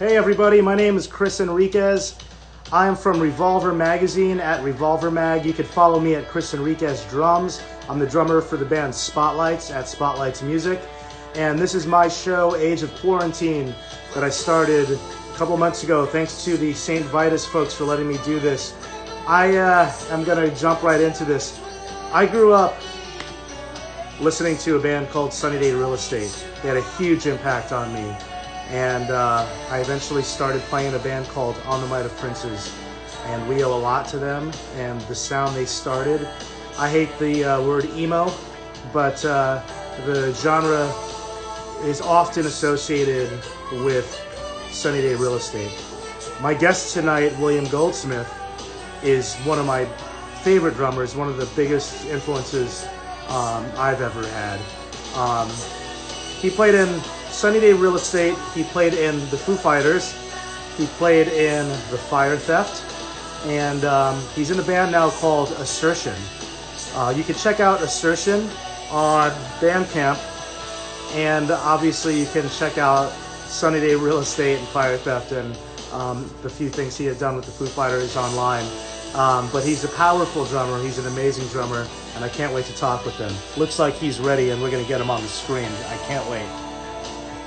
Hey everybody, my name is Chris Enriquez. I am from Revolver Magazine at Revolver Mag. You can follow me at Chris Enriquez Drums. I'm the drummer for the band Spotlights at Spotlights Music. And this is my show, Age of Quarantine, that I started a couple months ago. Thanks to the St. Vitus folks for letting me do this. I'm going to jump right into this. I grew up listening to a band called Sunny Day Real Estate. They had a huge impact on me. And I eventually started playing in a band called On the Might of Princes. And we owe a lot to them and the sound they started. I hate the word emo, but the genre is often associated with Sunny Day Real Estate. My guest tonight, William Goldsmith, is one of my favorite drummers, one of the biggest influences I've ever had. He played in Sunny Day Real Estate, he played in the Foo Fighters, he played in the Fire Theft, and he's in a band now called Assertion. You can check out Assertion on Bandcamp, and obviously you can check out Sunny Day Real Estate and Fire Theft and the few things he had done with the Foo Fighters online. But he's a powerful drummer, he's an amazing drummer, and I can't wait to talk with him. Looks like he's ready and we're going to get him on the screen. I can't wait.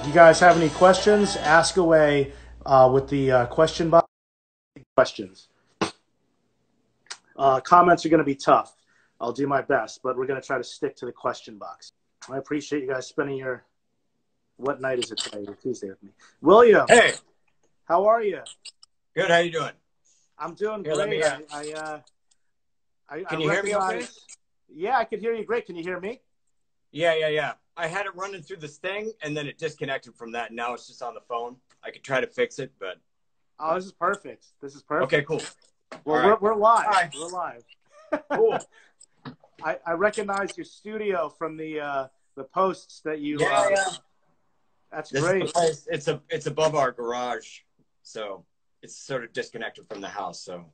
You guys have any questions? Ask away with the question box. Questions. Comments are going to be tough. I'll do my best, but we're going to try to stick to the question box. I appreciate you guys spending your, what night is it today? Tuesday with me. William. Hey. How are you? Good. How you doing? I'm doing Here, great. Can you hear me okay? Yeah, I can hear you great. Can you hear me? Yeah. I had it running through this thing, and then it disconnected from that. Now it's just on the phone. I could try to fix it, but... Oh, this is perfect. This is perfect. Okay, cool. Well, right. we're live. Hi. We're live. Cool. I recognize your studio from the posts that you... Yeah. That's this great. Is the place. It's above our garage, so it's sort of disconnected from the house. So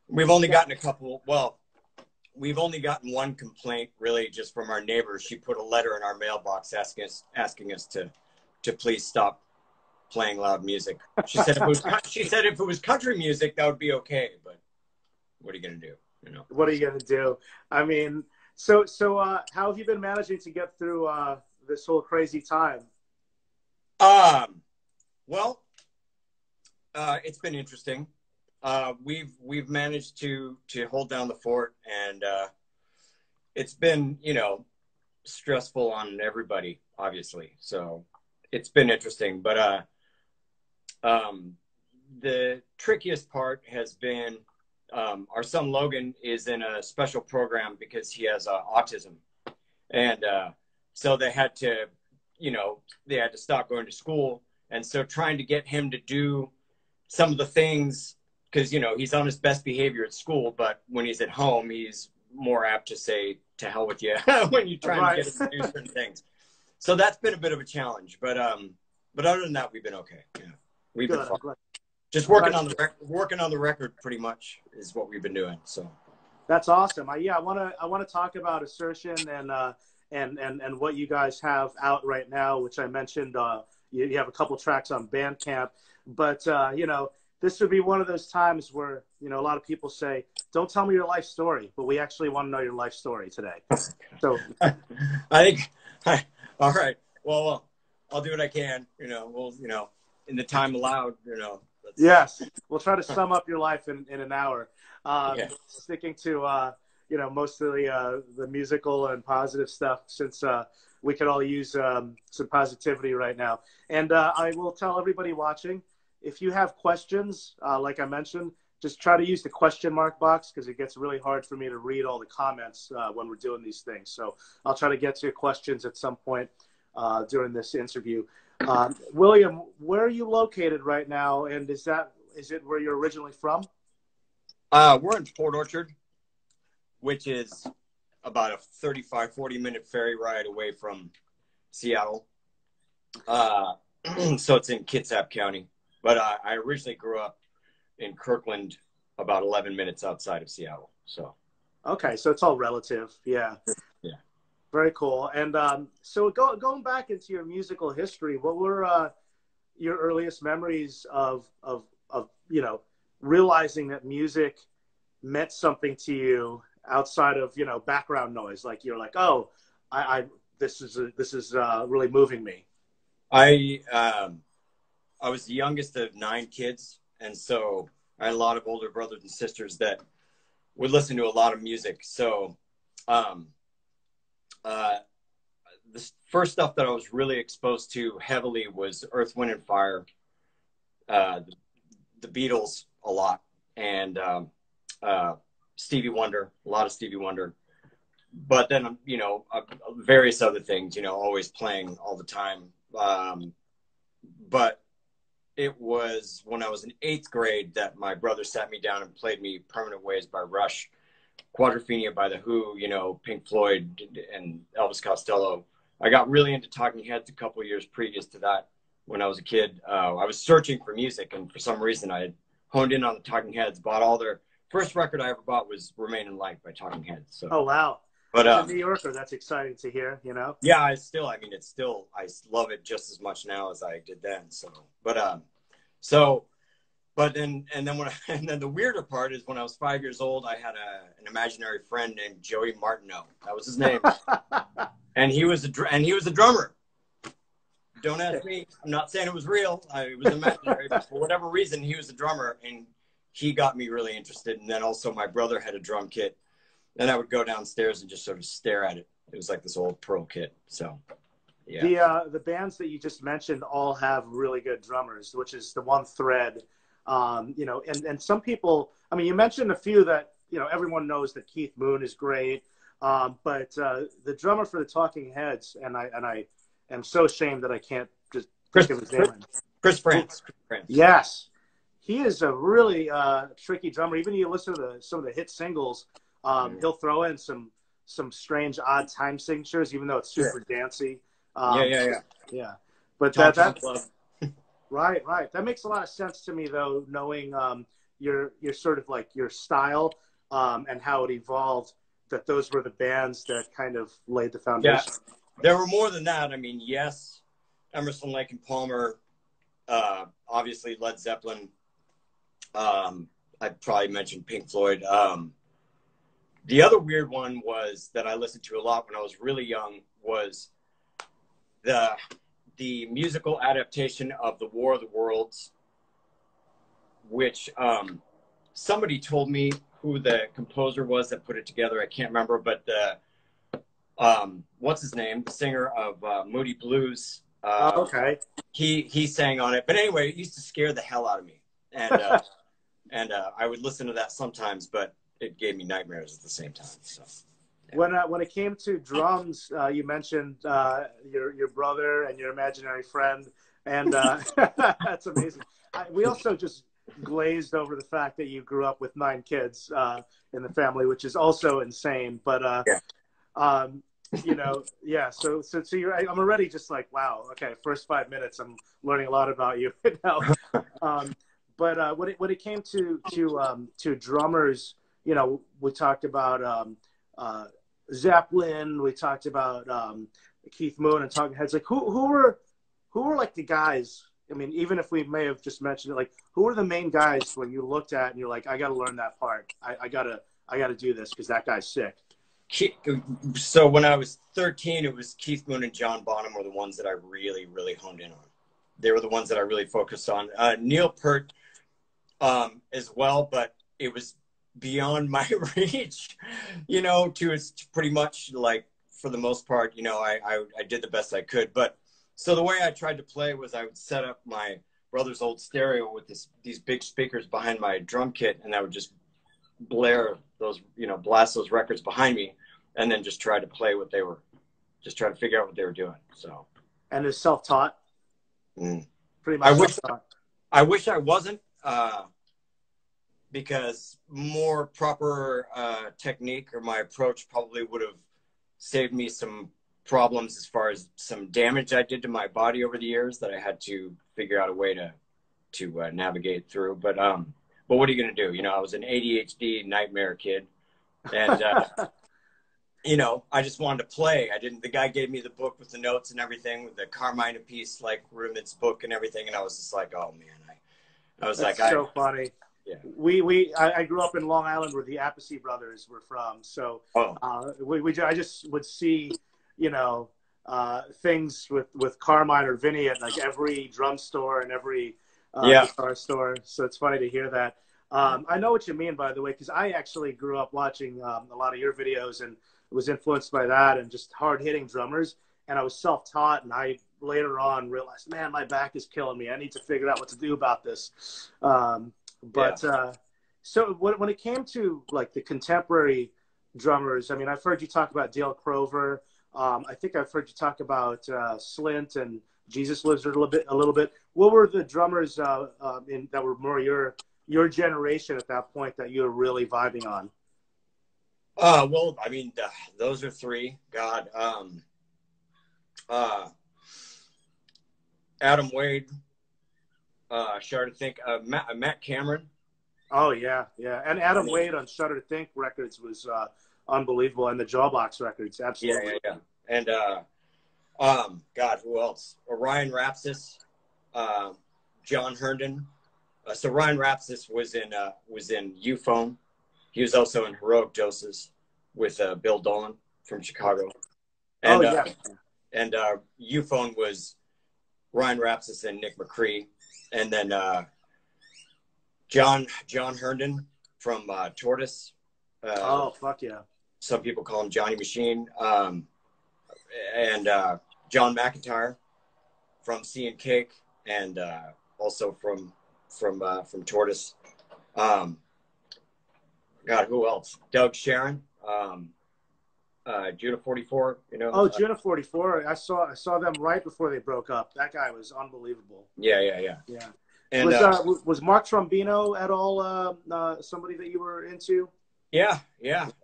we've only gotten a couple... Well... We've only gotten one complaint, really, just from our neighbor. She put a letter in our mailbox asking us to please stop playing loud music. She said if it was country music, that would be okay. But what are you gonna do? You know. What are you gonna do? I mean, so how have you been managing to get through this whole crazy time? Well, it's been interesting. We've managed to hold down the fort, and it's been, stressful on everybody, obviously. So it's been interesting, but the trickiest part has been our son Logan is in a special program because he has autism, and so they had to stop going to school, and so trying to get him to do some of the things. Because, he's on his best behavior at school, but when he's at home, he's more apt to say, to hell with you, when you try to get him to do certain things. So that's been a bit of a challenge. But other than that, we've been okay. Yeah. We've been fine. Just working on the record pretty much is what we've been doing. So that's awesome. I want to talk about Assertion and what you guys have out right now, which I mentioned. You have a couple tracks on Bandcamp, but this would be one of those times where, a lot of people say, don't tell me your life story, but we actually want to know your life story today. So all right. Well, I'll do what I can, we'll, in the time allowed, Yes. We'll try to sum up your life in an hour. Sticking to, mostly the musical and positive stuff, since we could all use some positivity right now. And I will tell everybody watching, if you have questions, like I mentioned, just try to use the question mark box, because it gets really hard for me to read all the comments when we're doing these things. So I'll try to get to your questions at some point during this interview. William, where are you located right now? And is it where you're originally from? We're in Port Orchard, which is about a 40-minute ferry ride away from Seattle. So it's in Kitsap County. But I originally grew up in Kirkland, about 11 minutes outside of Seattle. So, okay, so it's all relative, yeah. Yeah. Very cool. And so going back into your musical history, what were your earliest memories of you know, realizing that music meant something to you outside of, you know, background noise? Like you're like, oh, I this is really moving me. I was the youngest of 9 kids, and so I had a lot of older brothers and sisters that would listen to a lot of music. So the first stuff that I was really exposed to heavily was Earth, Wind, and Fire, the Beatles a lot, and Stevie Wonder, a lot of Stevie Wonder. But then, you know, various other things, you know, always playing all the time. But it was when I was in 8th grade that my brother sat me down and played me Permanent Ways by Rush, Quadrophenia by The Who, you know, Pink Floyd, and Elvis Costello. I got really into Talking Heads a couple of years previous to that when I was a kid. I was searching for music, and for some reason I had honed in on the Talking Heads, bought all their first record I ever bought was Remain in Light by Talking Heads. So. Oh, wow. But as a New Yorker, that's exciting to hear, you know? Yeah, I love it just as much now as I did then. So, but then the weirder part is when I was 5 years old, I had an imaginary friend named Joey Martineau. That was his name. And he was a drummer. Don't ask me. I'm not saying it was real. It was imaginary, but for whatever reason, he was a drummer, and he got me really interested. And then also my brother had a drum kit. And I would go downstairs and just sort of stare at it. It was like this old Pearl kit. So, yeah. The bands that you just mentioned all have really good drummers, which is the one thread. You know, and some people, I mean, you mentioned a few that, you know, everyone knows that Keith Moon is great. But the drummer for the Talking Heads, and I am so ashamed that I can't just think of his name. Chris France. Yes. He is a really tricky drummer. Even if you listen to some of the hit singles, he'll throw in some strange, odd time signatures, even though it's super dancey. Yeah. But that's right. That makes a lot of sense to me, though, knowing your sort of like your style and how it evolved. That those were the bands that kind of laid the foundation. Yeah, there were more than that. I mean, yes, Emerson, Lake and Palmer, obviously Led Zeppelin. I'd probably mentioned Pink Floyd. The other weird one was that I listened to a lot when I was really young was the musical adaptation of The War of the Worlds, which somebody told me who the composer was that put it together. I can't remember, but what's his name? The singer of Moody Blues. Okay. He sang on it. But anyway, it used to scare the hell out of me. And I would listen to that sometimes, but it gave me nightmares at the same time. So, yeah. When it came to drums, you mentioned your brother and your imaginary friend, and that's amazing. We also just glazed over the fact that you grew up with 9 kids in the family, which is also insane. But you know, yeah. So I'm already just like, wow. Okay, first 5 minutes, I'm learning a lot about you now. But when it came to drummers, you know, we talked about Zeppelin, we talked about Keith Moon and Talking Heads. Like, who were like the guys? I mean, even if we may have just mentioned it, like, who were the main guys when you looked at and you're like, I got to learn that part. I gotta do this because that guy's sick. So when I was 13, it was Keith Moon and John Bonham were the ones that I really, really honed in on. They were the ones that I really focused on. Neil Peart as well, but it was beyond my reach, you know, it's pretty much like, for the most part, you know, I did the best I could. But so the way I tried to play was I would set up my brother's old stereo with these big speakers behind my drum kit, and I would just blare those, you know, blast those records behind me, and then just try to play what they were, just try to figure out what they were doing. So. And it's self-taught? Pretty much I wish I wasn't, because more proper technique or my approach probably would have saved me some problems as far as some damage I did to my body over the years that I had to figure out a way to navigate through. But what are you going to do? You know, I was an ADHD nightmare kid, and I just wanted to play. The guy gave me the book with the notes and everything, with the Carmine Apiece, like Ruben's book and everything. And I was just like, oh man, I was That's like, so funny. Yeah. I grew up in Long Island where the Appice brothers were from. So I just would see, things with Carmine or Vinny at like every drum store and every guitar store. So it's funny to hear that. I know what you mean, by the way, because I actually grew up watching a lot of your videos and was influenced by that and just hard-hitting drummers. And I was self-taught, and I later on realized, man, my back is killing me. I need to figure out what to do about this. So when it came to like the contemporary drummers, I mean, I've heard you talk about Dale Crover. I think I've heard you talk about Slint and Jesus Lizard a little bit. What were the drummers that were more your generation at that point that you were really vibing on? Well, I mean, those are three. God, Adam Wade, Shudder to Think, Matt Cameron. Oh yeah, and Adam Wade on Shudder to Think records was unbelievable, and the Jawbox records, absolutely. Yeah. And God, who else? Ryan Rapsis, John Herndon. So Ryan Rapsis was in Euphone. He was also in Heroic Doses with Bill Dolan from Chicago. And, and Euphone was Ryan Rapsis and Nick McCree. And then John Herndon from Tortoise. Oh, fuck yeah. Some people call him Johnny Machine. And John McIntyre from Sea and Cake, and also from Tortoise. God, who else? Doug Sharon, Judah 44. Oh, Judah 44. I saw them right before they broke up. That guy was unbelievable. Yeah. And was Mark Trombino at all somebody that you were into? Yeah.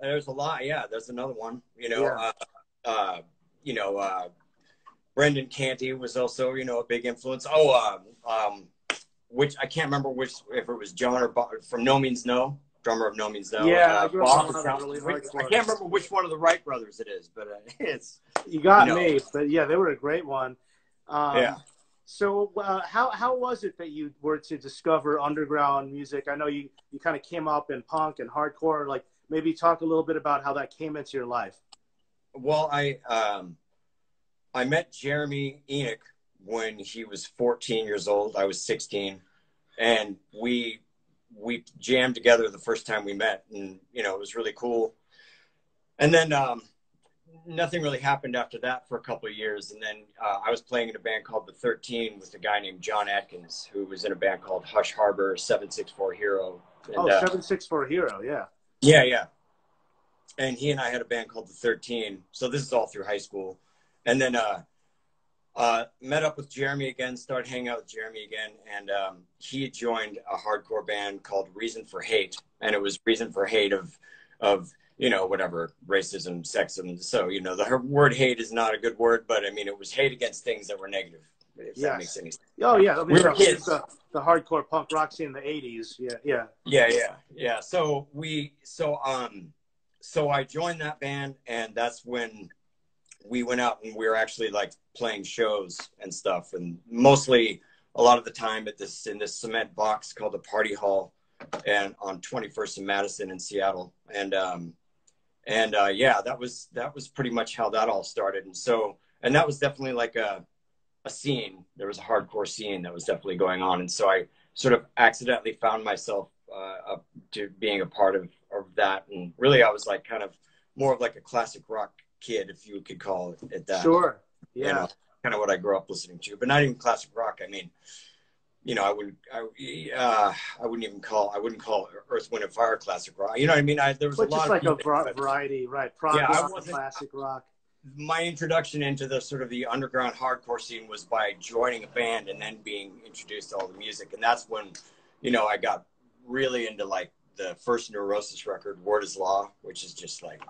There's a lot. Yeah, there's another one. Brendan Canty was also a big influence. Which I can't remember if it was John or Bob, from No Means No, drummer of No Means No. Yeah, Bob. I can't remember which one of the Wright brothers it is, but it's you got me. But yeah, they were a great one. So how was it that you were to discover underground music? I know you kind of came up in punk and hardcore. Like, maybe talk a little bit about how that came into your life. Well, I met Jeremy Enoch when he was 14 years old. I was 16, and we jammed together the first time we met, and it was really cool. And then nothing really happened after that for a couple of years. And then I was playing in a band called The 13 with a guy named John Atkins, who was in a band called Hush Harbor, 764 Hero. And, 764 Hero, yeah. Yeah. And he and I had a band called The 13. So this is all through high school. And then met up with Jeremy again, started hanging out with Jeremy again. And he had joined a hardcore band called Reason for Hate. And it was Reason for Hate of whatever, racism, sexism. So, the word hate is not a good word, but I mean, it was hate against things that were negative, if that makes any sense. Oh, yeah. I mean, we were kids. The hardcore punk rock scene in the 80s. Yeah. So I joined that band, and that's when we went out and we were actually like playing shows and stuff. And mostly a lot of the time in this cement box called the Party Hall, and on 21st and Madison in Seattle. And that was pretty much how that all started. And that was definitely like a scene. There was a hardcore scene that was definitely going on. And so I sort of accidentally found myself to being a part of that. And really I was like kind of more of like a classic rock kid, if you could call it that. Sure. Yeah. Kind of what I grew up listening to, but not even classic rock. I mean, I wouldn't call Earth, Wind and Fire classic rock. You know what I mean? There was a lot of just like a variety, right? Prog rock, classic rock. My introduction into the sort of the underground hardcore scene was by joining a band and then being introduced to all the music. And that's when, I got really into like the first Neurosis record, Word is Law, which is just like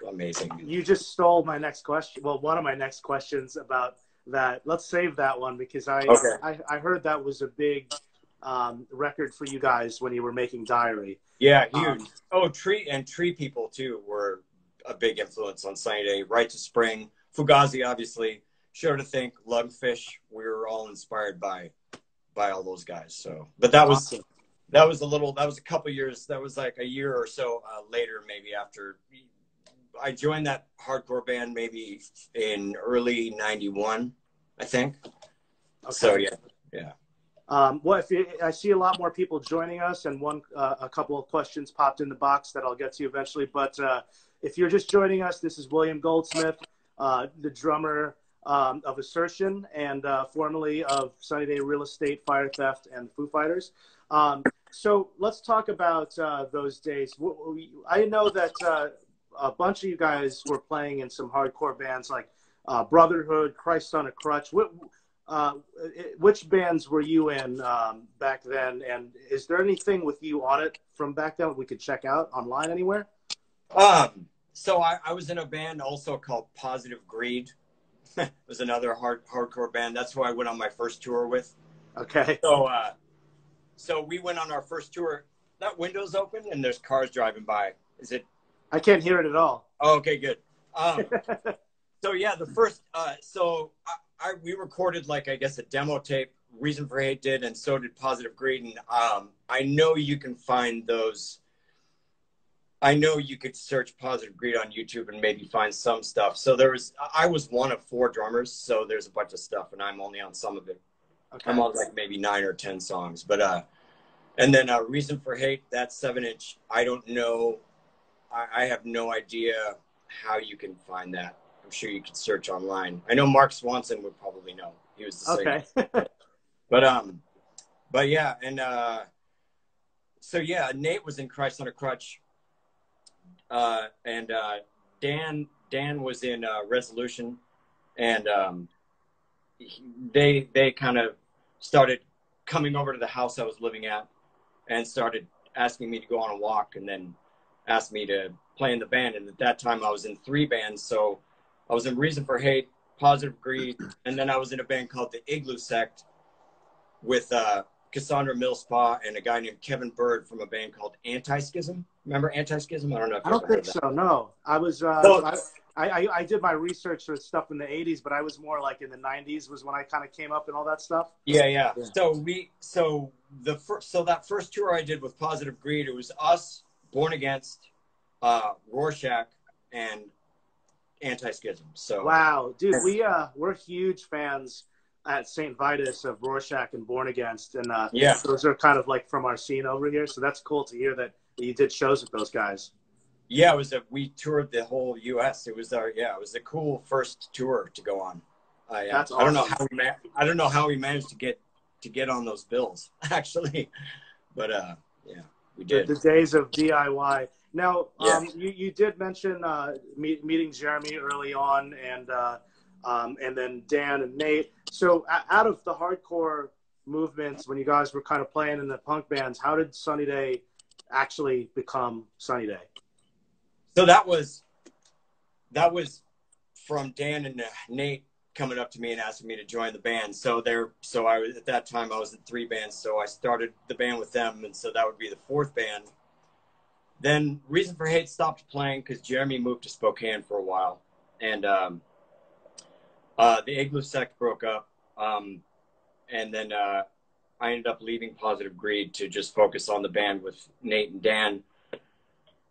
amazing. You just stole my next question. Well, one of my next questions about that. Let's save that one because I heard that was a big record for you guys when you were making Diary. Yeah, huge. Tree People too were a big influence on Sunny Day. Right to Spring, Fugazi, obviously, Sure to Think, Lungfish. We were all inspired by all those guys. So, but that was Awesome. that was a couple years. That was like a year or so later, maybe after I joined that hardcore band, maybe in early '91, I think. Okay. So yeah. I see a lot more people joining us, and a couple of questions popped in the box that I'll get to eventually. But if you're just joining us, this is William Goldsmith, the drummer of Assertion and formerly of Sunny Day Real Estate, Fire Theft, and Foo Fighters. So let's talk about those days. I know that a bunch of you guys were playing in some hardcore bands like Brotherhood, Christ on a Crutch. Which bands were you in back then? And is there anything with you on it from back then we could check out online anywhere? So I was in a band also called Positive Greed. It was another hardcore band. That's who I went on my first tour with. Okay. So we went on our first tour. That window's open and there's cars driving by. Is it? I can't hear it at all. Oh, okay, good. So yeah, the first, we recorded like, I guess, a demo tape. Reason for Hate did, and so did Positive Greed. And I know you can find those. I know you could search Positive Greed on YouTube and maybe find some stuff. So I was one of 4 drummers, so there's a bunch of stuff, and I'm only on some of it. Okay. I'm on like maybe 9 or 10 songs, but and then Reason for Hate, that 7-inch. I don't know. I have no idea how you can find that. I'm sure you could search online. I know Mark Swanson would probably know. He was the singer. Okay. But yeah, and so yeah, Nate was in Christ on a Crutch, and Dan was in Resolution, and they kind of started coming over to the house I was living at, and started asking me to go on a walk, and then asked me to play in the band. And at that time, I was in 3 bands, so I was in Reason for Hate, Positive Greed, and then I was in a band called the Igloo Sect with Cassandra Millspaw and a guy named Kevin Bird from a band called Anti-Schism. Remember Anti-Schism? I don't know if you ever heard that. I don't think so, no. I was, I did my research for stuff in the 80s, but I was more like in the 90s was when I kind of came up and all that stuff. Yeah. So that first tour I did with Positive Greed, it was us, Born Against, Rorschach, and Anti-Schism. So wow, dude, we're huge fans at St. Vitus of Rorschach and Born Against, and those are kind of like from our scene over here. So that's cool to hear that you did shows with those guys. Yeah, we toured the whole U.S. It was a cool first tour to go on. That's awesome. I don't know how we managed to get on those bills actually, but yeah, we did. The days of DIY. Now, you did mention meeting Jeremy early on, and then Dan and Nate. So out of the hardcore movements, when you guys were kind of playing in the punk bands, how did Sunny Day actually become Sunny Day? So that was from Dan and Nate coming up to me and asking me to join the band. So at that time I was in 3 bands. So I started the band with them, and so that would be the 4th band. Then Reason for Hate stopped playing because Jeremy moved to Spokane for a while, and the Igloo Sect broke up, and then I ended up leaving Positive Greed to just focus on the band with Nate and Dan.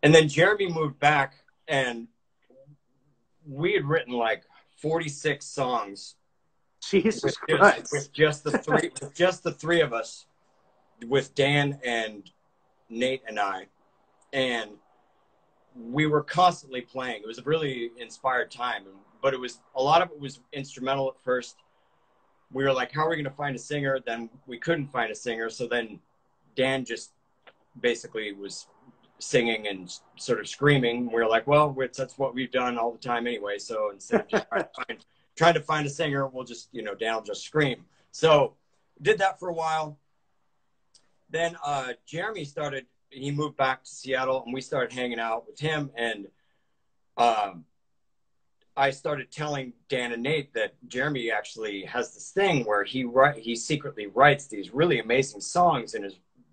And then Jeremy moved back, and we had written like 46 songs. Jesus Christ. With just the three of us, with Dan and Nate and I. And we were constantly playing. It was a really inspired time, but a lot of it was instrumental at first. We were like, how are we going to find a singer? Then we couldn't find a singer. So then Dan just basically was singing and sort of screaming. We were like, well, that's what we've done all the time anyway. So instead of just trying to find a singer, we'll just, Dan will just scream. So did that for a while. Then Jeremy he moved back to Seattle, and we started hanging out with him. And I started telling Dan and Nate that Jeremy actually has this thing where he secretly writes these really amazing songs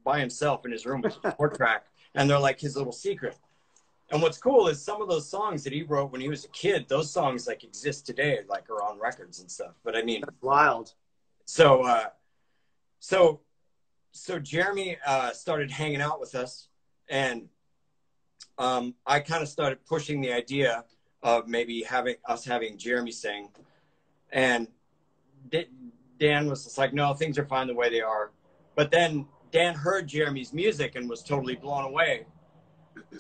by himself in his room with a 4-track, and they're like his little secret. And what's cool is some of those songs that he wrote when he was a kid, those songs like exist today, like are on records and stuff. But I mean, That's wild. So, so Jeremy started hanging out with us, and I kind of started pushing the idea of maybe having Jeremy sing, and Dan was just like, no, things are fine the way they are. But then Dan heard Jeremy's music and was totally blown away.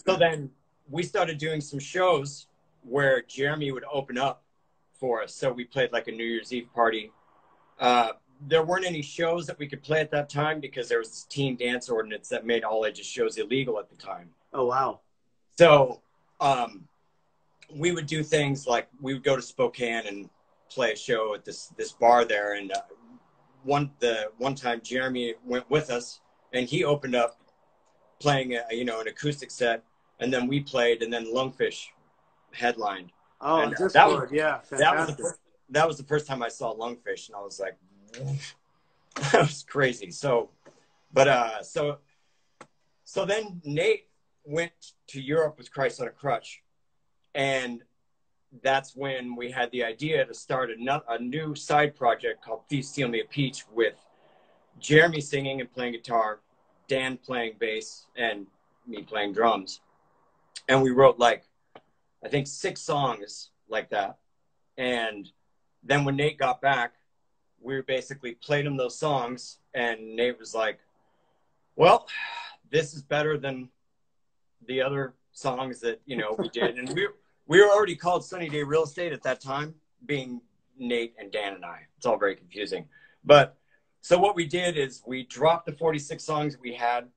So then we started doing some shows where Jeremy would open up for us. So we played like a New Year's Eve party. There weren't any shows that we could play at that time because there was this teen dance ordinance that made all ages shows illegal at the time. Oh, wow. So we would do things like we would go to Spokane and play a show at this bar there. And one time Jeremy went with us and he opened up playing an acoustic set, and then we played, and then Lungfish headlined. Oh, and, yeah, fantastic. That was the first time I saw Lungfish, and I was like, that was crazy. So then Nate went to Europe with Christ on a Crutch, and that's when we had the idea to start a new side project called Thief Steal Me a Peach, with Jeremy singing and playing guitar, Dan playing bass, and me playing drums. And we wrote like, I think 6 songs like that. And then when Nate got back, we basically played him those songs, and Nate was like, well, this is better than the other songs that, we did. And we were already called Sunny Day Real Estate at that time, being Nate and Dan and I. It's all very confusing. But so what we did is we dropped the 46 songs that we had,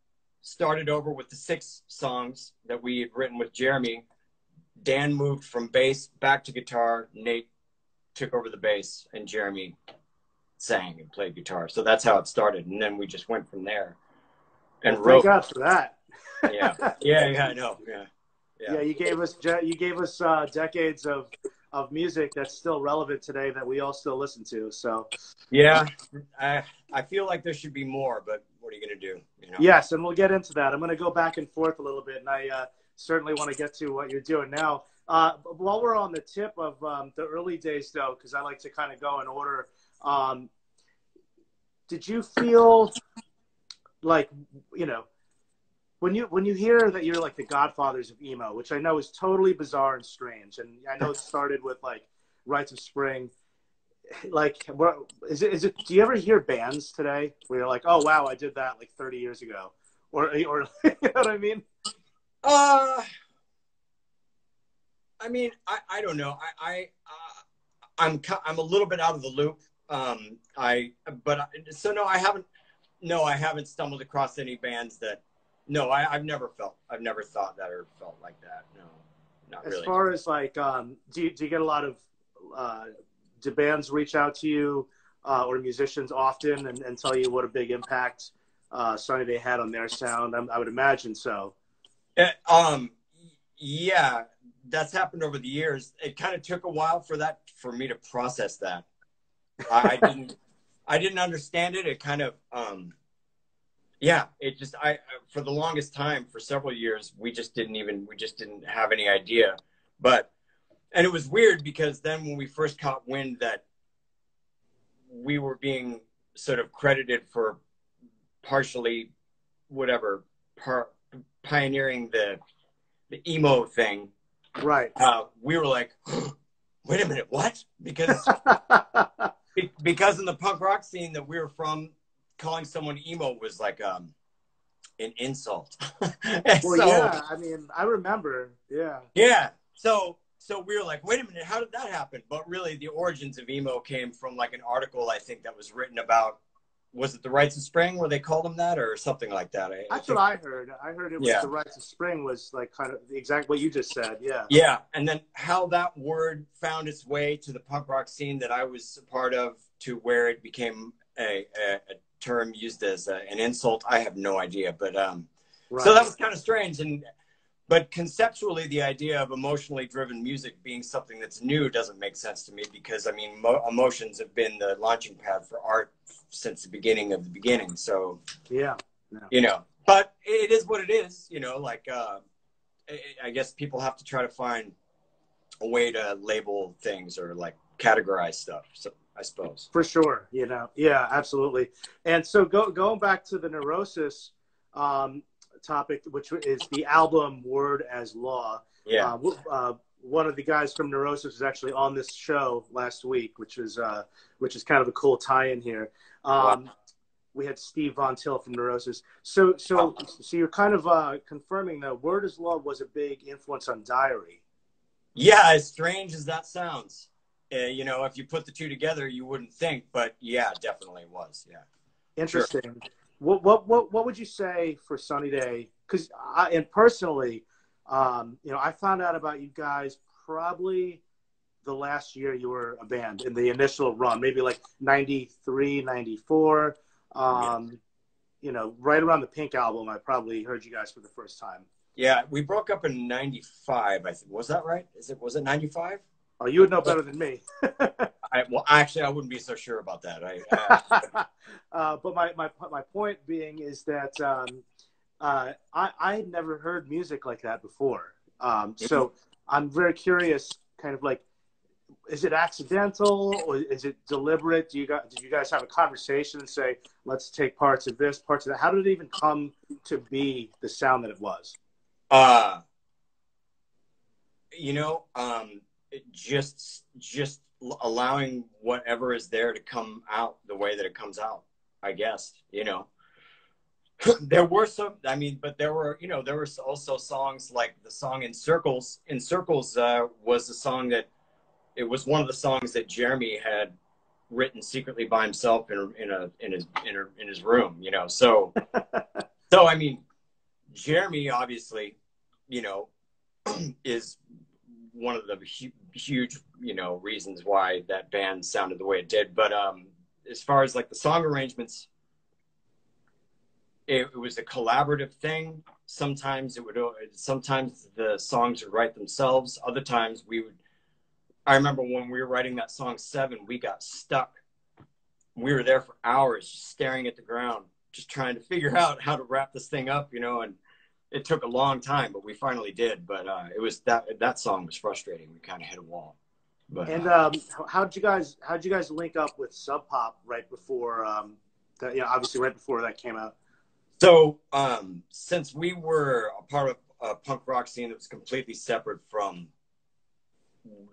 started over with the 6 songs that we had written with Jeremy. Dan moved from bass back to guitar. Nate took over the bass, and Jeremy sang and played guitar. So that's how it started. And then we just went from there and wrote. Thank God for that. Yeah, I know. Yeah, you gave us decades of music that's still relevant today that we all still listen to. So yeah, I feel like there should be more, but what are you going to do? Yes, and we'll get into that. I'm going to go back and forth a little bit, and I certainly want to get to what you're doing now. While we're on the tip of the early days, though, because I like to kind of go in order, did you feel like, when you hear that you're like the godfathers of emo, which I know is totally bizarre and strange, and I know it started with like Rites of Spring, like, what is it? Do you ever hear bands today where you're like, oh wow, I did that like 30 years ago, or you know what I mean? I mean, I don't know. I'm a little bit out of the loop. I haven't stumbled across any bands that. No, I've never thought that or felt like that. No, not really. As far as like, do you get a lot of, do bands reach out to you or musicians often and tell you what a big impact Sunny Day had on their sound? I would imagine so. Yeah, that's happened over the years. It kind of took a while for me to process that. I didn't understand it. It kind of, for the longest time, for several years, we just didn't have any idea. And it was weird because then when we first caught wind that we were being sort of credited for partially pioneering the emo thing. Right. We were like, wait a minute, what? Because in the punk rock scene that we were from, calling someone emo was like an insult. Yeah, I mean, I remember. Yeah. So we were like, wait a minute, how did that happen? But really, the origins of emo came from like an article I think that was written about. Was it the Rites of Spring where they called them that, or something like that? That's what I heard. I heard it was the Rites of Spring was like kind of the exact what you just said. Yeah. Yeah, and then how that word found its way to the punk rock scene that I was a part of, to where it became a term used as an insult, I have no idea. But so that was kind of strange. But conceptually, the idea of emotionally driven music being something that's new doesn't make sense to me, because I mean, emotions have been the launching pad for art since the beginning of the beginning. So yeah. but it is what it is, like I guess people have to try to find a way to label things or like categorize stuff. So I suppose. For sure. You know, yeah, absolutely. And so going back to the Neurosis topic, which is the album Word as Law. Yeah. One of the guys from Neurosis was actually on this show last week, which is kind of a cool tie-in here. Wow. We had Steve Von Till from Neurosis. So you're kind of confirming that Word as Law was a big influence on Diary. Yeah, as strange as that sounds, you know, if you put the two together, you wouldn't think, but yeah, definitely was. Yeah. Interesting. Sure. What would you say for Sunny Day? Because personally, you know, I found out about you guys probably the last year you were a band in the initial run, maybe like 93, 94. You know, right around the Pink album, I probably heard you guys for the first time. Yeah, we broke up in 95, I think. Was that right? Was it 95? Oh, you would know better than me. Well, actually, I wouldn't be so sure about that. But my point being is that I had never heard music like that before. So I'm very curious, kind of like, is it accidental or is it deliberate? Did you guys have a conversation and say, let's take parts of this, parts of that? How did it even come to be the sound that it was? You know, just allowing whatever is there to come out the way that it comes out, I guess, you know. There were some, I mean, but there were, you know, there were also songs like the song In Circles. In Circles was a song that, it was one of the songs that Jeremy had written secretly by himself in his room, you know. So I mean, Jeremy obviously, you know, is one of the huge, you know, reasons why that band sounded the way it did. But as far as like the song arrangements, it was a collaborative thing. Sometimes the songs would write themselves. Other times I remember when we were writing that song 7, we got stuck. We were there for hours just staring at the ground, just trying to figure out how to wrap this thing up, you know, and it took a long time, but we finally did. But it was that song was frustrating. We kind of hit a wall. But how'd you guys link up with Sub Pop right before obviously right before that came out? So since we were a part of a punk rock scene that was completely separate from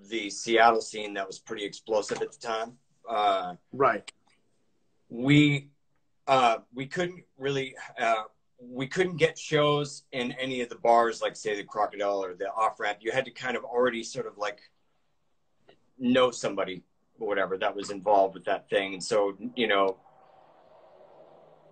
the Seattle scene that was pretty explosive at the time, right, we couldn't really we couldn't get shows in any of the bars, like say the Crocodile or the Off Ramp. You had to kind of already sort of like know somebody or whatever that was involved with that thing. And so, you know,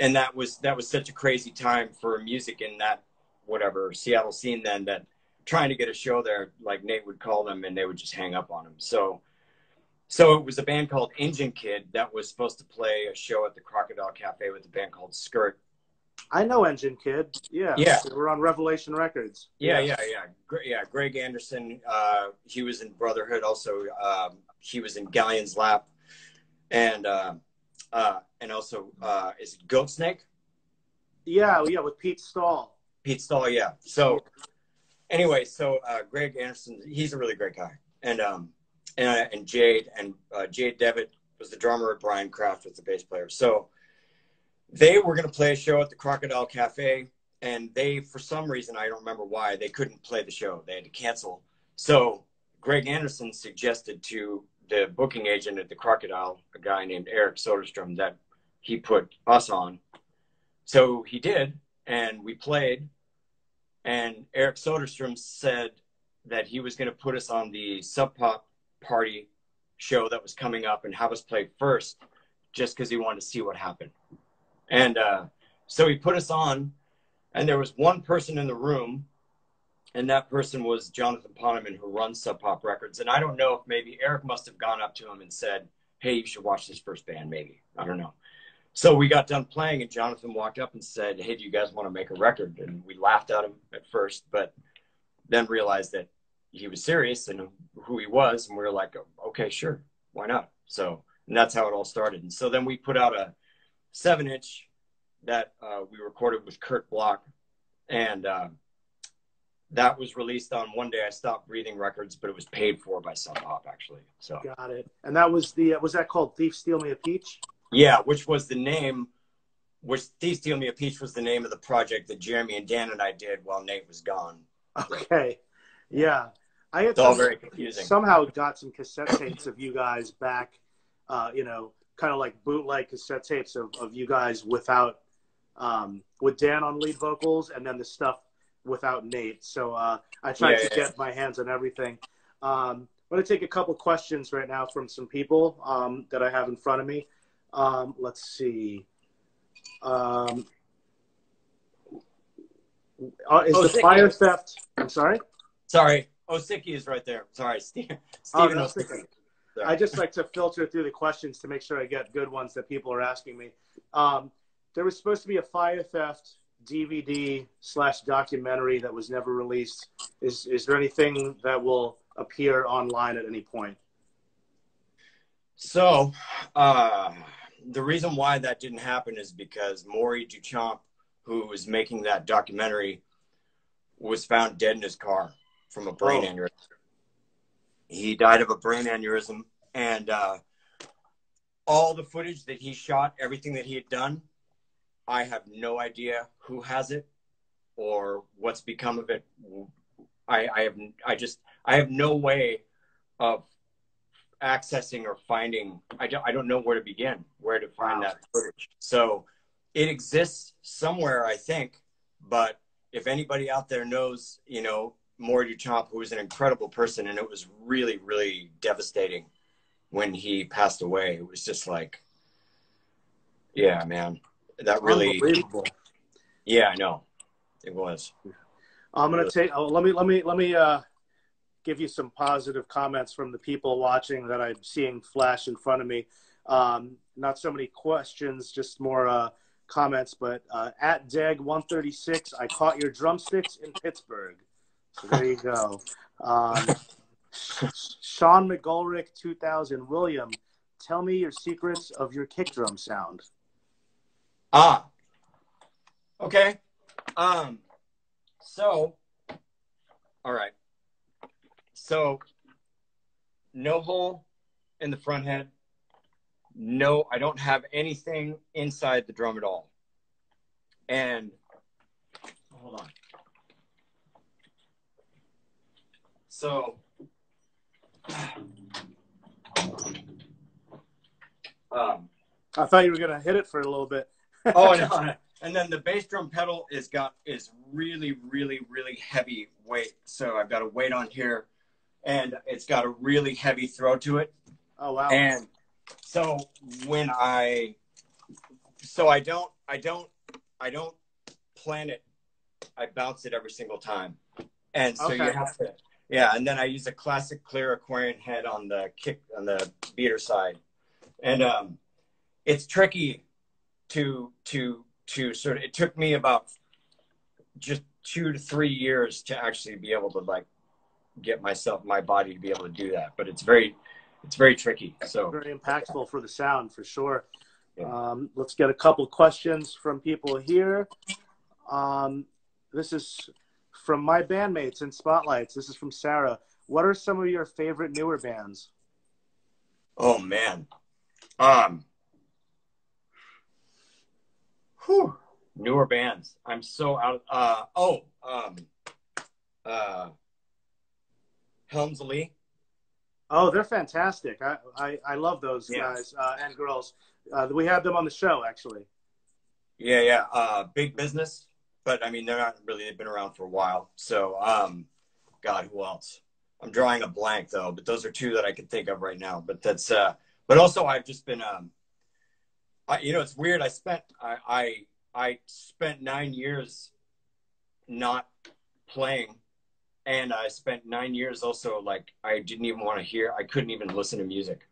and that was such a crazy time for music in that whatever Seattle scene then, that trying to get a show there, like Nate would call them and they would just hang up on him. So it was a band called Engine Kid that was supposed to play a show at the Crocodile Cafe with a band called Skirt. I know Engine Kid. Yeah. We're on Revelation Records. Yeah. Greg Anderson, he was in Brotherhood. Also, he was in Galleon's Lap, and also is it Goat Snake? Yeah, with Pete Stahl. Yeah. So anyway, Greg Anderson, he's a really great guy, and Jade Devitt was the drummer. Brian Kraft was the bass player. So they were going to play a show at the Crocodile Cafe, and they, for some reason, I don't remember why, they couldn't play the show. They had to cancel. So Greg Anderson suggested to the booking agent at the Crocodile, a guy named Eric Soderstrom, that he put us on. So he did, and we played. And Eric Soderstrom said that he was going to put us on the Sub Pop party show that was coming up and have us play first, just because he wanted to see what happened. And so he put us on, and there was one person in the room, and that person was Jonathan Poneman, who runs Sub Pop Records. And I don't know if maybe Eric must have gone up to him and said, hey, you should watch this first band, maybe. I don't know. So we got done playing, and Jonathan walked up and said, hey, do you guys want to make a record? And we laughed at him at first, but then realized that he was serious and who he was. And we were like, okay, sure, why not? So, and that's how it all started. And so then we put out a 7-inch that we recorded with Kurt Block. And that was released on One Day I Stopped Breathing Records, but it was paid for by Sub Pop, actually. So got it. And that was the was that called Thief Steal Me a Peach? Yeah, which was the name. Which Thief Steal Me a Peach was the name of the project that Jeremy and Dan and I did while Nate was gone. Okay, yeah. I had it's all very confusing. Somehow got some cassette tapes of you guys back, you know, kind of like bootleg cassette tapes of you guys without, with Dan on lead vocals, and then the stuff without Nate. So I tried to get my hands on everything. I'm going to take a couple questions right now from some people that I have in front of me. Let's see. Is the fire theft? I'm sorry? Sorry. Osicki is right there. Sorry, Steven Osicki. I just like to filter through the questions to make sure I get good ones that people are asking me. There was supposed to be a fire theft DVD/documentary that was never released. Is there anything that will appear online at any point? So, the reason why that didn't happen is because Maury Duchamp, who was making that documentary, was found dead in his car from a brain aneurysm. He died of a brain aneurysm, and all the footage that he shot, everything that he had done, I have no idea who has it or what's become of it. I have no way of accessing or finding. I don't know where to begin, where to find that footage. So it exists somewhere, I think, but if anybody out there knows, you know, Maury Duchamp, who was an incredible person, and it was really, really devastating when he passed away. It was just like, yeah, man, that really, unbelievable. Yeah, I know, it was. I'm gonna take. Let me give you some positive comments from the people watching that I'm seeing flash in front of me. Not so many questions, just more comments. But at Deg136, I caught your drumsticks in Pittsburgh. So there you go. Sean McGulrick 2000, William, tell me your secrets of your kick drum sound. Okay. So, all right. So, no hole in the front head. No, I don't have anything inside the drum at all. And, hold on. So, I thought you were gonna hit it for a little bit. Oh no! And then the bass drum pedal is really, really, really heavy weight. So I've got a weight on here, and it's got a really heavy throw to it. Oh wow! And so when I don't plan it. I bounce it every single time, and so you have to. Yeah, and then I use a classic clear Aquarian head on the beater side, and it's tricky to sort of. It took me about just 2 to 3 years to actually be able to like get my body to be able to do that, but it's very tricky. So very impactful for the sound for sure. Yeah. Let's get a couple questions from people here. This is from my bandmates in Spotlights. This is from Sarah. What are some of your favorite newer bands? Oh man. Newer bands. I'm so out. Helmsley. Oh, they're fantastic. I love those guys and girls. We had them on the show actually. Yeah. Big Business. But I mean, they're not really, they've been around for a while. So, God, who else? I'm drawing a blank though, but those are two that I can think of right now. But that's, but also I've just been, you know, it's weird. I spent 9 years not playing, and I spent 9 years also like I didn't even want to hear. I couldn't even listen to music.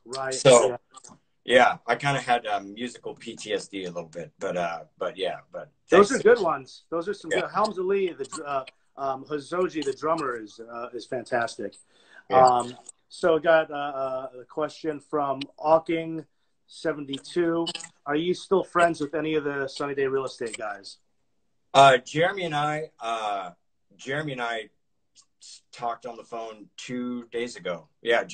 Right. So. Yeah, I kind of had musical PTSD a little bit, but those are good ones. Those are some good. Helmsley, Hazoji, the drummer, is fantastic. Yeah. So got a question from Awking72. Are you still friends with any of the Sunny Day Real Estate guys? Jeremy and I, Jeremy and I talked on the phone 2 days ago. Yeah, Wow.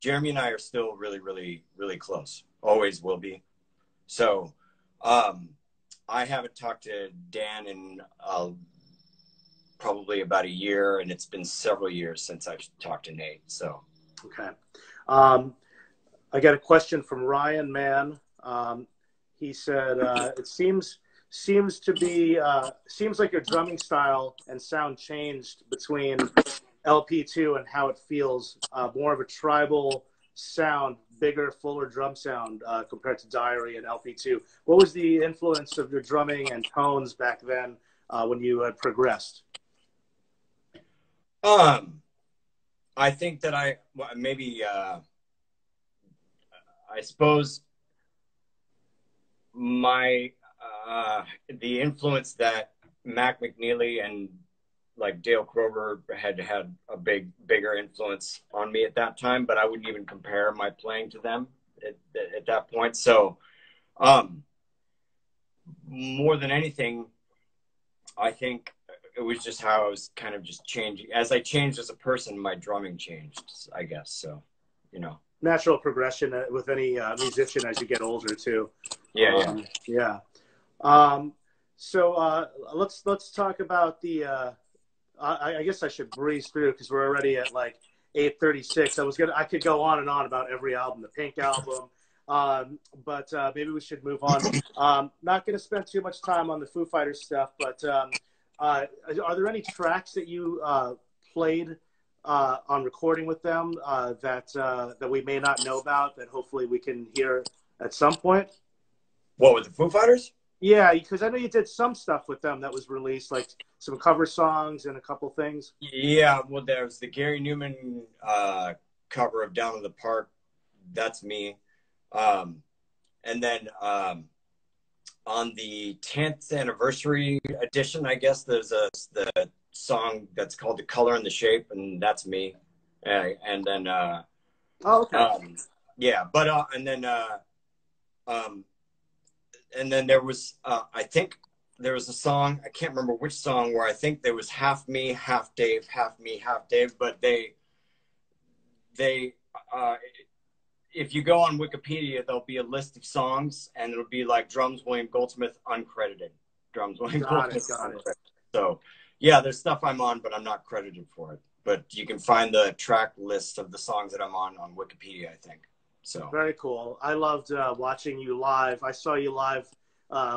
Jeremy and I are still really, really, really close. Always will be. So, I haven't talked to Dan in probably about a year, and it's been several years since I've talked to Nate. So, Okay. I got a question from Ryan Mann. He said, it seems to be seems like your drumming style and sound changed between LP2 and how it feels, more of a tribal sound, bigger, fuller drum sound compared to Diary and LP2. What was the influence of your drumming and tones back then when you had progressed? I think that I suppose my the influence that Mac McNeely and like Dale Kroger had a bigger influence on me at that time, but I wouldn't even compare my playing to them at that point. So, more than anything, I think it was just how I was kind of just changing. As I changed as a person, my drumming changed, I guess. So, you know. Natural progression with any musician as you get older too. Yeah, yeah. So let's talk about the. I guess I should breeze through because we're already at like 8:36. I could go on and on about every album, the Pink album, but maybe we should move on. Not going to spend too much time on the Foo Fighters stuff, but are there any tracks that you played on recording with them that we may not know about that hopefully we can hear at some point? What, with the Foo Fighters? Yeah, because I know you did some stuff with them that was released, like some cover songs and a couple things. Yeah, well, there's the Gary Newman cover of Down in the Park. That's me. And then on the 10th anniversary edition, I guess there's the song that's called The Color and the Shape, and that's me. And then oh, okay. yeah, but and then there was I think there was a song, I can't remember which song, where I think there was half me, half Dave, half me, half Dave, but they if you go on Wikipedia, there'll be a list of songs, and it'll be like drums William Goldsmith uncredited, drums William Goldsmith uncredited. So yeah, there's stuff I'm on, but I'm not credited for it. But you can find the track list of the songs that I'm on Wikipedia, I think. So very cool. I loved watching you live. I saw you live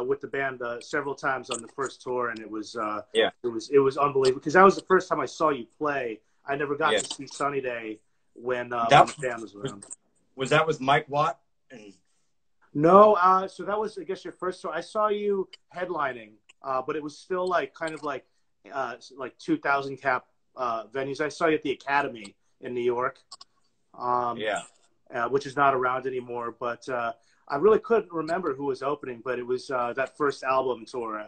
with the band several times on the first tour, and it was it was unbelievable because that was the first time I saw you play. I never got to see Sunny Day when the band was around. Was that with Mike Watt? No, so that was, I guess, your first tour. I saw you headlining, but it was still like kind of like 2,000 cap venues. I saw you at the Academy in New York. Which is not around anymore, but I really couldn't remember who was opening, but it was that first album tour.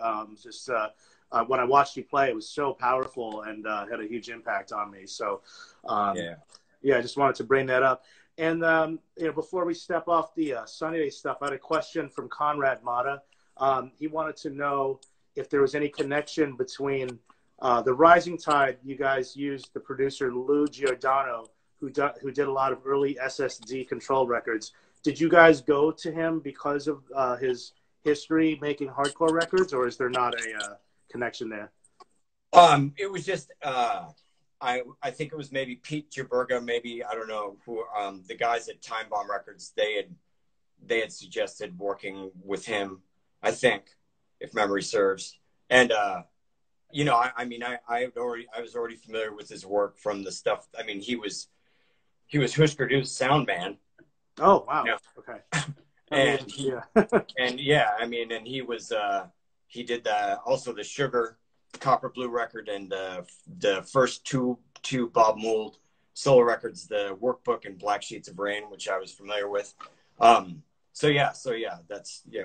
When I watched you play, it was so powerful and had a huge impact on me. So, I just wanted to bring that up. And, before we step off the Sunny Day stuff, I had a question from Conrad Mata. He wanted to know if there was any connection between the Rising Tide. You guys used the producer Lou Giordano, who did a lot of early SSD Control records. Did you guys go to him because of his history making hardcore records, or is there not a connection there? It was just I think it was maybe Pete Jaberga, maybe, I don't know who, the guys at Time Bomb Records, they had suggested working with him, I think, if memory serves. And I was already familiar with his work from the stuff. I mean, he was Husker Du's sound man. Oh, wow. Okay. And he was he did also the Sugar Copper Blue record and the first two Bob Mould solo records, the Workbook and Black Sheets of Rain, which I was familiar with. So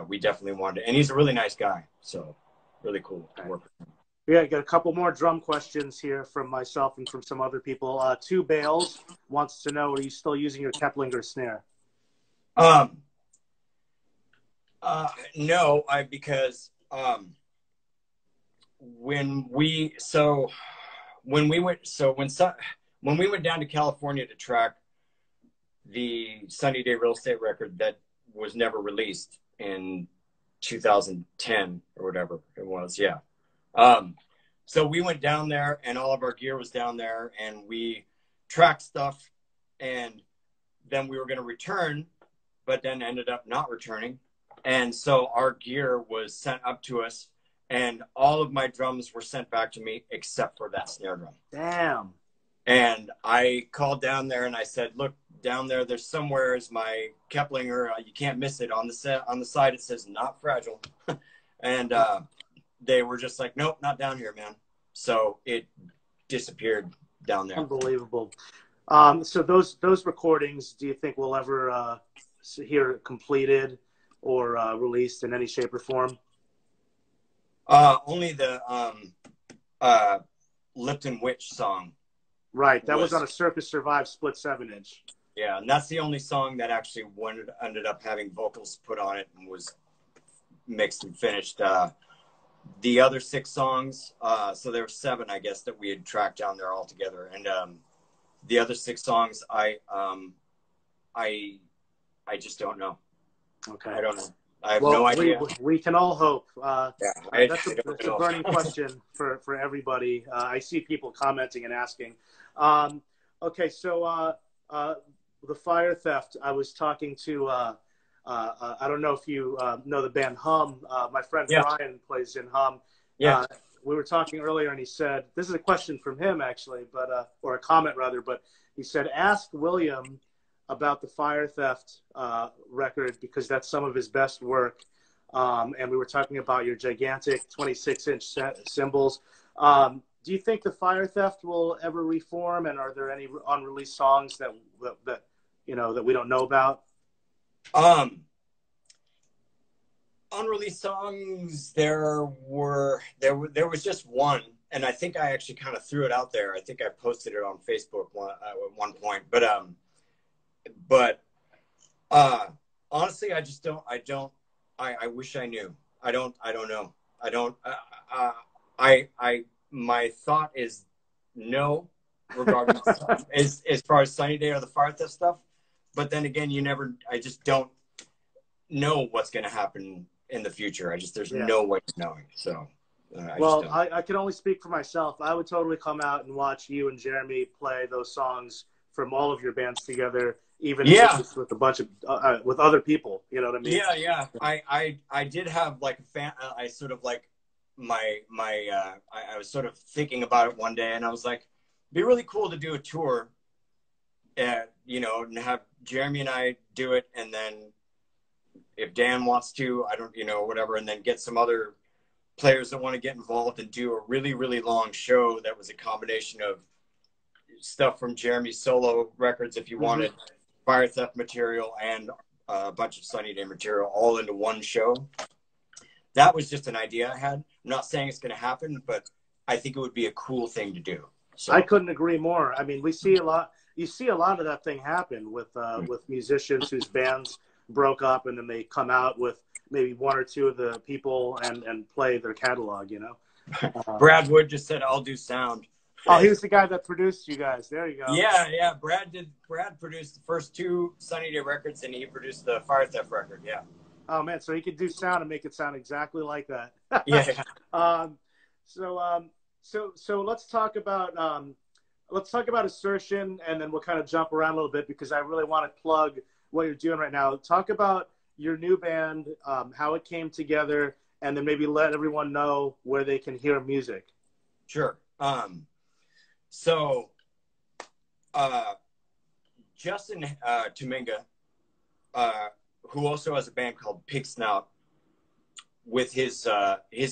we definitely wanted to, and he's a really nice guy, so really cool to work with him. Yeah, I got a couple more drum questions here from myself and from some other people. Two Bales wants to know, are you still using your Keplinger snare? No, because when we went down to California to track the Sunny Day Real Estate record that was never released in 2010 or whatever it was. Yeah. So we went down there and all of our gear was down there and we tracked stuff, and then we were going to return, but then ended up not returning. And so our gear was sent up to us, and all of my drums were sent back to me except for that snare drum. Damn. And I called down there and I said, look, down there's somewhere is my Keplinger. You can't miss it. On the side it says not fragile. And they were just like, nope, not down here, man. So it disappeared down there. Unbelievable. So those recordings, do you think we'll ever hear it completed or released in any shape or form? Only the Lipton Witch song. Right. That was on a Circus Survive split 7-inch. Yeah, and that's the only song that actually ended up having vocals put on it and was mixed and finished. The other 6 songs, so there were 7, I guess, that we had tracked down there all together. And the other 6 songs, I just don't know. Okay. I don't know. I have no idea. We can all hope. That's a burning question for everybody. I see people commenting and asking. Okay, so the Fire Theft, I was talking to, I don't know if you know the band Hum. My friend Brian plays in Hum. Yeah. We were talking earlier and he said, this is a question from him actually, but or a comment rather, but he said, ask William about the Fire Theft record because that's some of his best work. And we were talking about your gigantic 26-inch cymbals. Do you think the Fire Theft will ever reform? And are there any unreleased songs that you know that we don't know about? Unreleased songs, there was just one, and I think I actually kind of threw it out there. I think I posted it on Facebook at one point, but honestly, I wish I knew. I don't know. My thought is no, regarding as far as Sunny Day or the Fire Theft stuff. But then again, I just don't know what's going to happen in the future. There's no way of knowing. So, I can only speak for myself. I would totally come out and watch you and Jeremy play those songs from all of your bands together, even with a bunch of with other people. You know what I mean? Yeah. I did have like a fan. I sort of like I was sort of thinking about it one day, and I was like, it'd be really cool to do a tour, and have Jeremy and I do it, and then if Dan wants to, I don't, whatever, and then get some other players that want to get involved and do a really, really long show that was a combination of stuff from Jeremy's solo records, if you wanted Fire Theft material and a bunch of Sunny Day material all into one show. That was just an idea I had. I'm not saying it's going to happen, but I think it would be a cool thing to do. So I couldn't agree more. I mean, you see a lot of that thing happen with musicians whose bands broke up and then they come out with maybe one or two of the people and play their catalog, Brad Wood just said, I'll do sound. Oh, he was the guy that produced you guys. There you go. Yeah. Brad produced the first 2 Sunny Day records, and he produced the Fire Theft record. Yeah. Oh man, so he could do sound and make it sound exactly like that. Yeah. So let's talk about Assertion, and then we'll kind of jump around a little bit because I really want to plug what you're doing right now. Talk about your new band, how it came together, and then maybe let everyone know where they can hear music. Sure. Justin Tuminga, who also has a band called Pig Snout, with his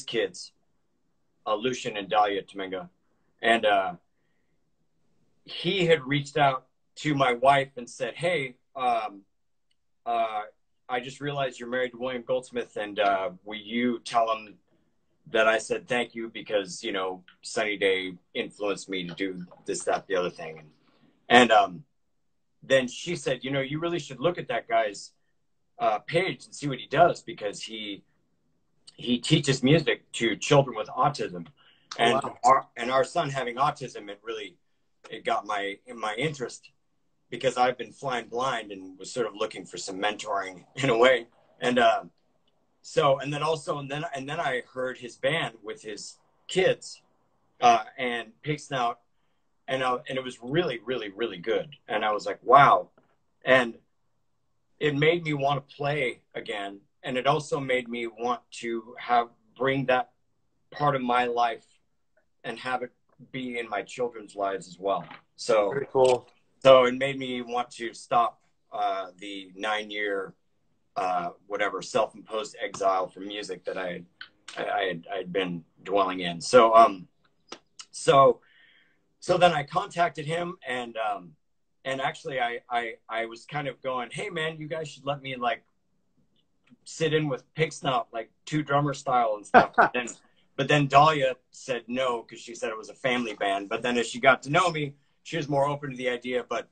kids, Lucian and Dahlia Tuminga, and he had reached out to my wife and said, "Hey, I just realized you're married to William Goldsmith, and will you tell him that I said thank you because, Sunny Day influenced me to do this, that, the other thing." And then she said, you really should look at that guy's page and see what he does, because he teaches music to children with autism. And wow. our son having autism, it got my interest, because I've been flying blind and was sort of looking for some mentoring in a way. And and then I heard his band with his kids and Pig Snout, and it was really, really, really good. And I was like, wow. And it made me want to play again. And it also made me want to bring that part of my life and have it be in my children's lives as well. So Very cool. So it made me want to stop the 9-year self-imposed exile from music that I'd been dwelling in. So then I contacted him, and actually I was kind of going, hey man, you guys should let me like sit in with Pig Snout, like 2-drummer style and stuff. But then Dahlia said no, because she said it was a family band. But then as she got to know me, she was more open to the idea. But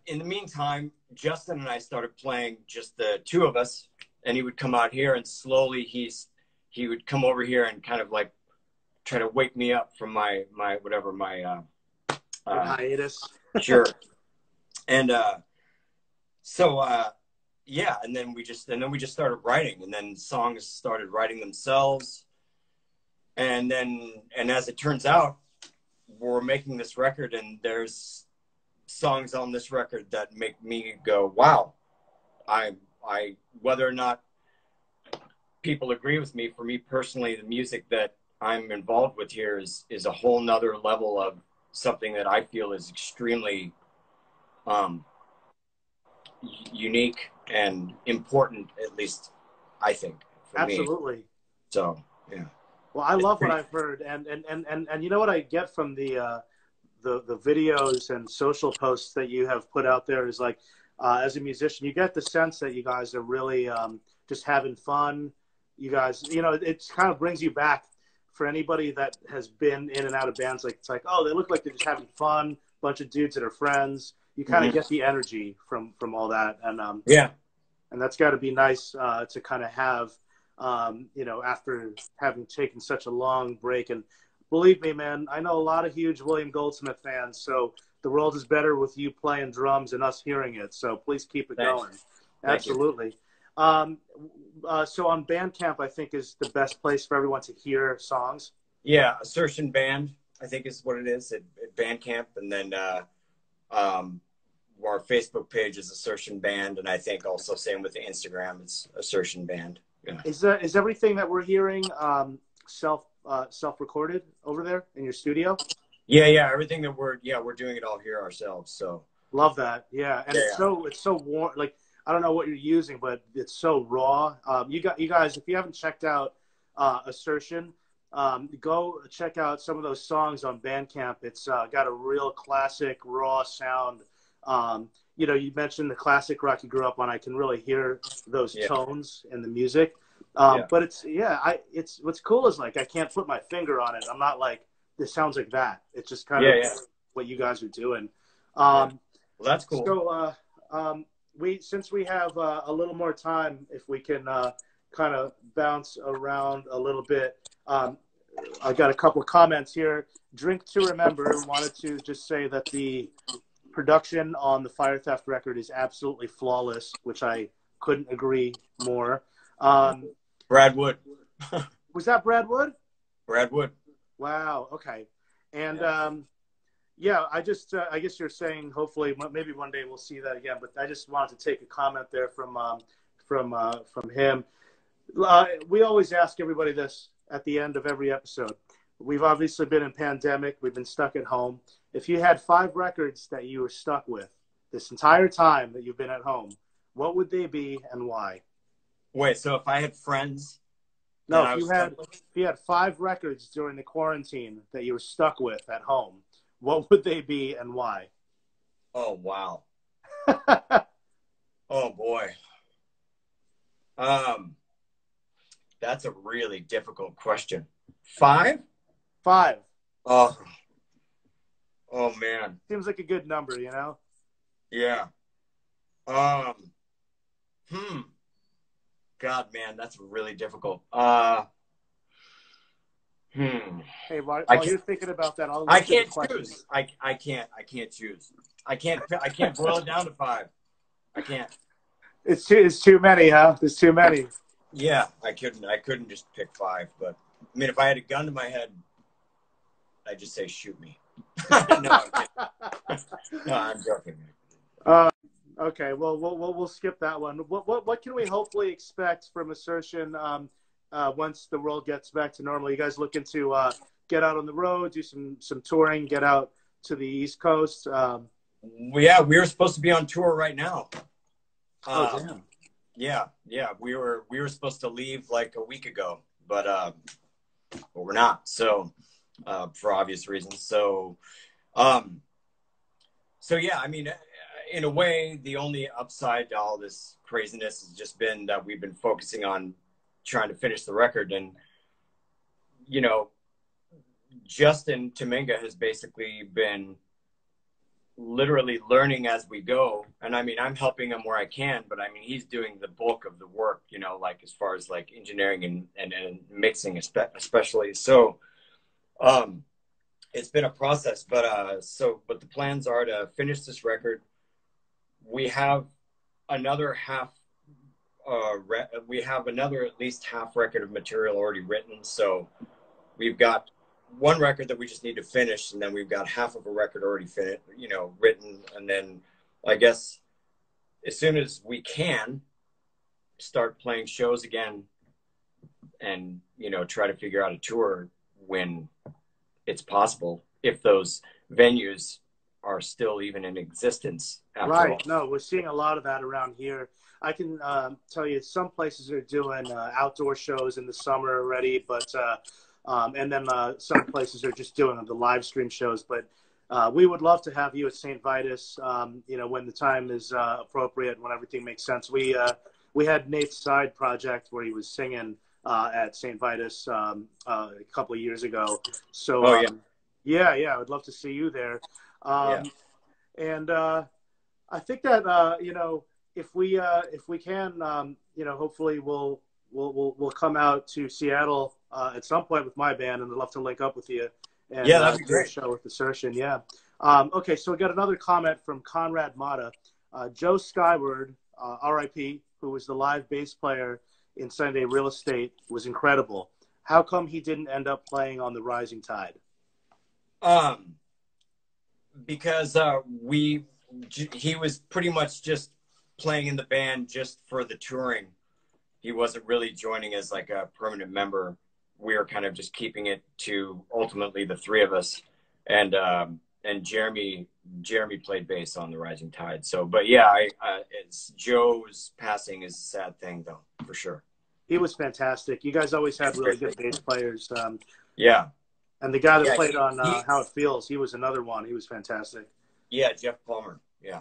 in the meantime, Justin and I started playing just the two of us, and he would come out here, and slowly he would come over here and kind of like try to wake me up from my hiatus. Sure. And yeah, and then we just started writing, and then songs started writing themselves. And as it turns out, we're making this record, and there's songs on this record that make me go, wow. I whether or not people agree with me, for me personally, the music that I'm involved with here is a whole nother level of something that I feel is extremely unique and important, at least I think, for Absolutely. me. So yeah. Well, I love what I've heard, and you know what I get from the videos and social posts that you have put out there is like, as a musician, you get the sense that you guys are really just having fun. You guys, you know, it kind of brings you back for anybody that has been in and out of bands. Like, it's like, oh, they look like they're just having fun, bunch of dudes that are friends. You kind of get the energy from all that, and yeah, and that's got to be nice to kind of have. You know, after having taken such a long break. And believe me, man, I know a lot of huge William Goldsmith fans, so the world is better with you playing drums and us hearing it. So please keep it going. Absolutely. So on Bandcamp, I think is the best place for everyone to hear songs. Yeah, Assertion Band, I think is what it is at Bandcamp. And then our Facebook page is Assertion Band, and I think also same with the Instagram, it's Assertion Band. Yeah. Is everything that we're hearing self-recorded over there in your studio? Yeah, everything that we're doing it all here ourselves. So love that. Yeah, and it's so warm. Like, I don't know what you're using, but it's so raw. You guys, if you haven't checked out Assertion, go check out some of those songs on Bandcamp. It's got a real classic raw sound. You know, you mentioned the classic rock you grew up on. I can really hear those tones in the music. But it's what's cool is like I can't put my finger on it. I'm not like this sounds like that. It's just kind of what you guys are doing. Well, that's cool. So since we have a little more time, if we can kind of bounce around a little bit. I got a couple of comments here. Drink to Remember wanted to just say that the production on the Fire Theft record is absolutely flawless, which I couldn't agree more. Brad Wood. Was that Brad Wood? Brad Wood. Wow. Okay. And I guess you're saying hopefully maybe one day we'll see that again. But I just wanted to take a comment there from him. We always ask everybody this at the end of every episode. We've obviously been in pandemic. We've been stuck at home. If you had 5 records that you were stuck with this entire time that you've been at home, what would they be and why? Wait, so if I had friends? No, if you had 5 records during the quarantine that you were stuck with at home, what would they be and why? Oh, wow. Oh, boy. That's a really difficult question. 5? 5. Oh, man. Seems like a good number, you know? Yeah. God, man, that's really difficult. Hmm. Hey, while I can't, you're thinking about that, I'll I answer the can't question. choose. I can't choose. I can't boil it down to five. I can't. It's too many, huh? There's too many. Yeah, I couldn't just pick five. But I mean, if I had a gun to my head, I'd just say shoot me. No, I'm kidding. No, I'm joking. Okay, well, we'll skip that one. What can we hopefully expect from Assertion once the world gets back to normal? You guys looking to get out on the road, do some touring, get out to the East Coast? Yeah, we were supposed to be on tour right now. Oh, damn. Yeah. We were supposed to leave like a week ago, but we're not. So for obvious reasons. So yeah, I mean, in a way, the only upside to all this craziness has just been that we've been focusing on trying to finish the record. And, you know, Justin Tominga has basically been literally learning as we go. And I mean, I'm helping him where I can, but I mean, he's doing the bulk of the work, you know, like as far as like engineering and mixing, especially. So, it's been a process, but the plans are to finish this record. We have another at least half record of material already written. So we've got one record that we just need to finish, and then we've got half of a record already finished, you know, written. And then I guess as soon as we can start playing shows again and, you know, try to figure out a tour when it's possible, if those venues are still even in existence after Right. all. No, we're seeing a lot of that around here. I can tell you some places are doing outdoor shows in the summer already, but and then some places are just doing the live stream shows. But we would love to have you at St. Vitus, you know, when the time is appropriate, when everything makes sense. We had Nate's side project where he was singing at St. Vitus a couple of years ago. So yeah, I would love to see you there. And I think that you know, if we can, you know, hopefully we'll come out to Seattle at some point with my band, and I'd love to link up with you and that'd be do a great. show with Assertion. Yeah. Okay, so we got another comment from Conrad Mata. Joe Skyward, R.I.P., who was the live bass player in Sunday Real Estate, was incredible. How come he didn't end up playing on the Rising Tide? Because he was pretty much just playing in the band just for the touring. He wasn't really joining as like a permanent member. We were kind of just keeping it to ultimately the three of us, and Jeremy played bass on the Rising Tide. So, but yeah, it's Joe's passing is a sad thing though, for sure. He was fantastic. You guys always had really good bass players. Yeah. And the guy that played on How It Feels, he was another one. He was fantastic. Yeah, Jeff Palmer. Yeah.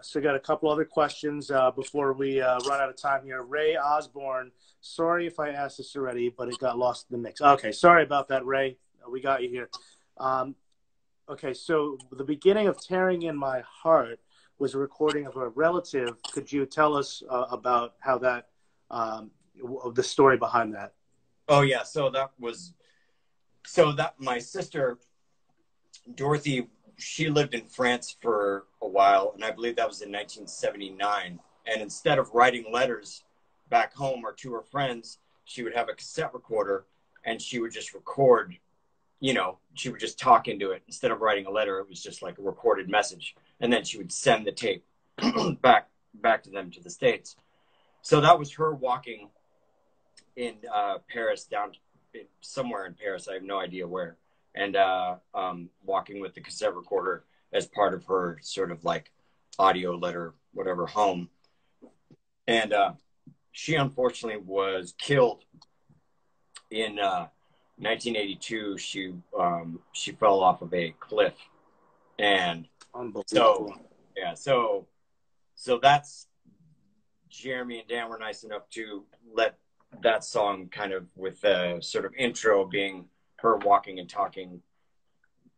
So I got a couple other questions before we run out of time here. Ray Osborne, sorry if I asked this already, but it got lost in the mix. Okay, sorry about that, Ray. We got you here. Okay, so the beginning of Tearing in My Heart was a recording of a relative. Could you tell us about how that, the story behind that? Oh, yeah. So my sister, Dorothy, she lived in France for a while, and I believe that was in 1979. And instead of writing letters back home or to her friends, she would have a cassette recorder, and she would just record, you know, she would just talk into it. Instead of writing a letter, it was just like a recorded message. And then she would send the tape back to them to the States. So that was her walking in Paris, somewhere in Paris. I have no idea where. And walking with the cassette recorder as part of her sort of like audio letter, whatever, home. And she unfortunately was killed in 1982. She fell off of a cliff, and so that's Jeremy and Dan were nice enough to let that song kind of with the sort of intro being her walking and talking,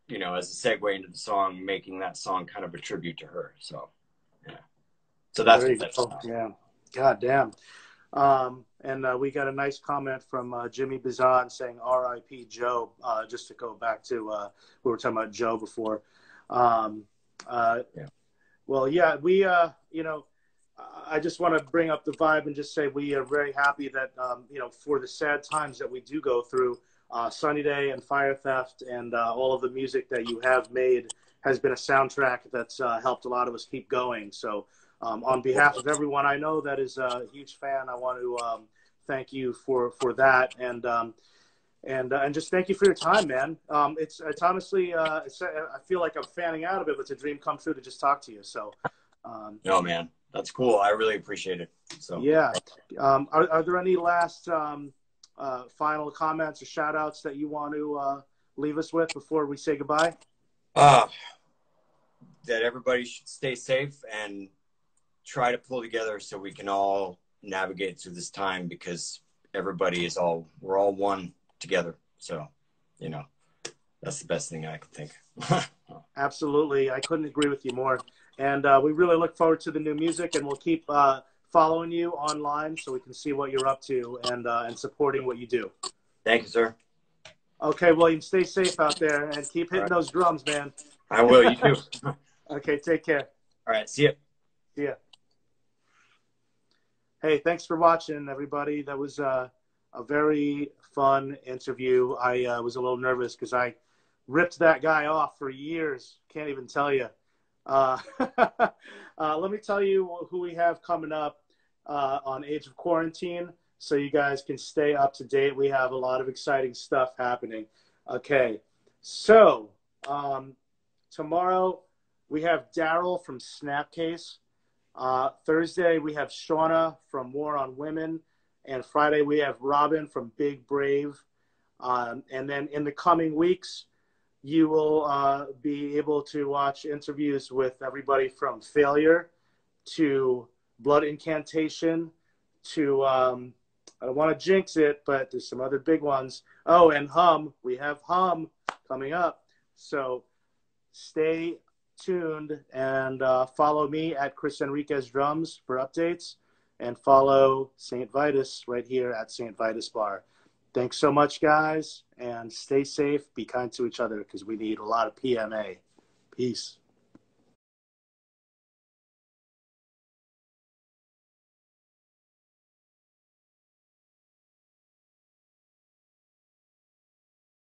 you know, as a segue into the song, making that song kind of a tribute to her. So, yeah. So that's what that's about. Yeah. God damn. And we got a nice comment from Jimmy Bizan saying R.I.P. Joe, just to go back to we were talking about Joe before. Yeah. Well, yeah, we, I just want to bring up the vibe and just say we are very happy that, for the sad times that we do go through, Sunny Day and Fire Theft and all of the music that you have made has been a soundtrack that's helped a lot of us keep going. So on behalf of everyone I know that is a huge fan, I want to thank you for that. And just thank you for your time, man. It's honestly, I feel like I'm fanning out a bit, but it's a dream come true to just talk to you. So, no, man, that's cool. I really appreciate it. So, yeah. Are there any last final comments or shout outs that you want to leave us with before we say goodbye? That everybody should stay safe and try to pull together so we can all navigate through this time, because we're all one together. So, that's the best thing I can think. Absolutely. I couldn't agree with you more. And we really look forward to the new music, and we'll keep following you online so we can see what you're up to and supporting what you do. Thank you, sir. Okay, William, stay safe out there and keep hitting those drums, man. I will. You too. Okay, take care. All right. See ya. See ya. Hey, thanks for watching, everybody. That was a very fun interview. I was a little nervous because I ripped that guy off for years. Can't even tell you. Let me tell you who we have coming up on Age of Quarantine so you guys can stay up to date. We have a lot of exciting stuff happening. Okay, so tomorrow we have Daryl from Snapcase. Thursday we have Shauna from War on Women. And Friday we have Robin from Big Brave. And then in the coming weeks, you will be able to watch interviews with everybody from Failure to Blood Incantation to, I don't want to jinx it, but there's some other big ones. Oh, and Hum. We have Hum coming up. So stay tuned and follow me at Chris Enriquez Drums for updates, and follow St. Vitus right here at St. Vitus Bar. Thanks so much, guys, and stay safe. Be kind to each other because we need a lot of PMA. Peace.